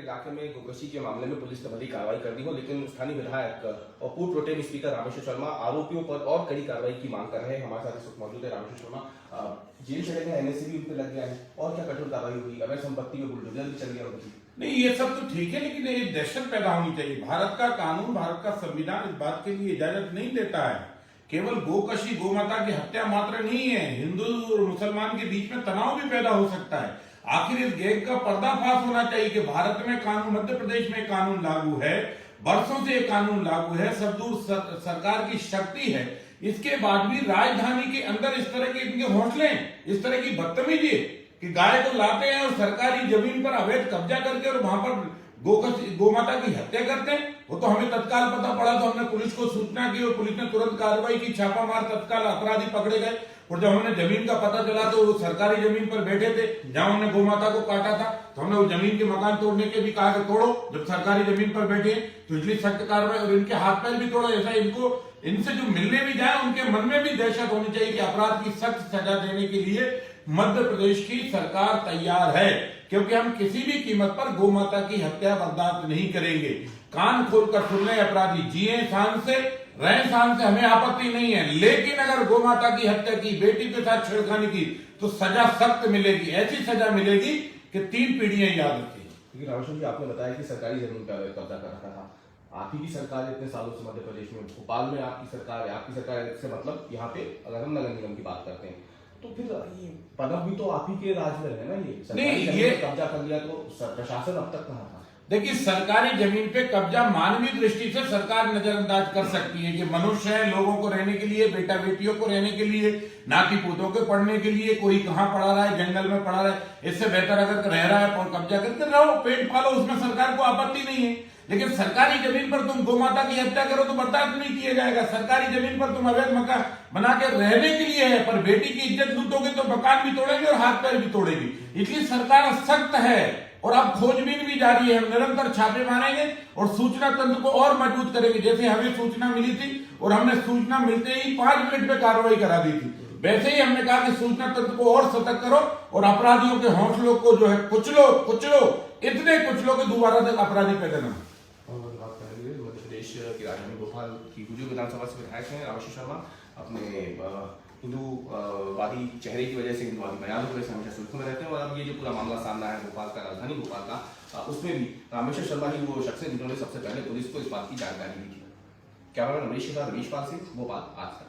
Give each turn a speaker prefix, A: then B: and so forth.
A: इलाके में गोकशी के मामले में पुलिस ने बड़ी कार्रवाई कर दी हो, लेकिन स्थानीय विधायक और पूर्व प्रोटेम स्पीकर रामेश्वर शर्मा आरोपियों पर और कड़ी कार्रवाई की मांग कर रहे हैं। हमारे साथ इस वक्त मौजूद है रामेश्वर शर्मा। जेल चले गए, एनएसए भी उन पर लग गया है, और क्या कठोर कार्रवाई हुई? अवैध संपत्ति में बुलडोजर भी चल गया उनकी।
B: नहीं, ये सब तो ठीक है, लेकिन ये दहशत पैदा होनी चाहिए। भारत का कानून, भारत का संविधान इस बात के लिए इजाजत नहीं देता है। केवल गोकशी, गोमाता की हत्या मात्र नहीं है, हिंदू और मुसलमान के बीच में तनाव भी पैदा हो सकता है। आखिर इस गैंग का पर्दाफाश होना चाहिए कि भारत में कानून, मध्य प्रदेश में कानून लागू है, वर्षों से कानून लागू है, सद्दूर सरकार की शक्ति है, इसके बाद भी राजधानी के अंदर इस तरह के इनके हौसले, इस तरह की बदतमीजी कि गाय को लाते हैं और सरकारी जमीन पर अवैध कब्जा करके और वहां पर गोमाता की हत्या करते हैं। वो तो हमें तत्काल पता पड़ा तो हमने पुलिस को सूचना की और पुलिस ने तुरंत कार्रवाई की, छापामार, तत्काल अपराधी पकड़े गए। और जब हमने जमीन का पता चला तो वो सरकारी जमीन पर बैठे थे जहां उन्होंने गोमाता को काटा था, तो हमने वो जमीन के मकान तोड़ने के भी कहा कि तोड़ो, जब सरकारी जमीन पर बैठे तो इसलिए सख्त कार्रवाई। और इनके हाथ पैर भी तोड़ो, ऐसा इनको, इनसे जो मिलने भी जाए उनके मन में भी दहशत होनी चाहिए कि अपराध की सख्त सजा देने के लिए मध्य प्रदेश की सरकार तैयार है, क्योंकि हम किसी भी कीमत पर गोमाता की हत्या बर्दाश्त नहीं करेंगे। कान खोलकर सुन ले अपराधी, जिए शान से, रहे शान से, हमें आपत्ति नहीं है, लेकिन अगर गोमाता की हत्या की, बेटी के साथ छेड़खानी की तो सजा सख्त मिलेगी, ऐसी सजा मिलेगी कि 3 पीढ़ियां याद रखेंगी।
A: रामेश्वर जी, आपने बताया कि सरकारी जमीन पर कब्जा कर रखा था। आप ही की सरकार इतने सालों से मध्य प्रदेश में, भोपाल में आपकी सरकार है, आपकी सरकार से मतलब यहाँ पे अगर हम नगर निगम की बात करते हैं तो फिर ये पदक भी तो आप ही के राज में है ना। ये कब्जा कर लिया तो प्रशासन अब तक कहाँ था?
B: देखिए, सरकारी जमीन पे कब्जा मानवीय दृष्टि से सरकार नजरअंदाज कर सकती है कि मनुष्य है, लोगों को रहने के लिए, बेटा बेटियों को रहने के लिए, नाती पोतों के पढ़ने के लिए, कोई कहाँ पढ़ा रहा है, जंगल में पढ़ा रहा है, इससे बेहतर अगर रह रहा है और कब्जा करके रहो, पेट पालो, उसमें सरकार को आपत्ति नहीं है। लेकिन सरकारी जमीन पर तुम गोमाता की हत्या करो तो बर्दाश्त नहीं किया जाएगा। सरकारी जमीन पर तुम अवैध मकान बना के रहने के लिए है, पर बेटी की इज्जत लूटोगे तो मकान भी तोड़ेंगे और हाथ पैर भी तोड़ेगी। इसलिए सरकार सख्त है और अब खोजबीन भी जारी है। हम निरंतर छापे मारेंगे और सूचना तंत्र को और मजबूत करेंगे। जैसे हमें सूचना मिली थी और हमने सूचना मिलते ही 5 मिनट में कार्रवाई करा दी थी, वैसे ही हमने कहा कि सूचना तंत्र को और सतर्क करो और अपराधियों के हौसलों को जो है कुचलो, इतने कुचलो के दोबारा तक अपराधी पैदा न हो।
A: मध्य प्रदेश की राजधानी भोपाल की हुजूर विधानसभा से विधायक हैं रामेश्वर शर्मा। अपने हिंदूवादी चेहरे की वजह से, हिंदूवादी बयानों की वजह से हमेशा सुर्खियों में रहते हैं। और अब ये जो पूरा मामला सामना है भोपाल का, राजधानी भोपाल का, उसमें भी रामेश्वर शर्मा ही वो शख्स है जिन्होंने सबसे पहले पुलिस को इस बात की जानकारी दी थी। कैमरामैन रमेश के साथ रमेश पाल सिंह, भोपाल, आज तक।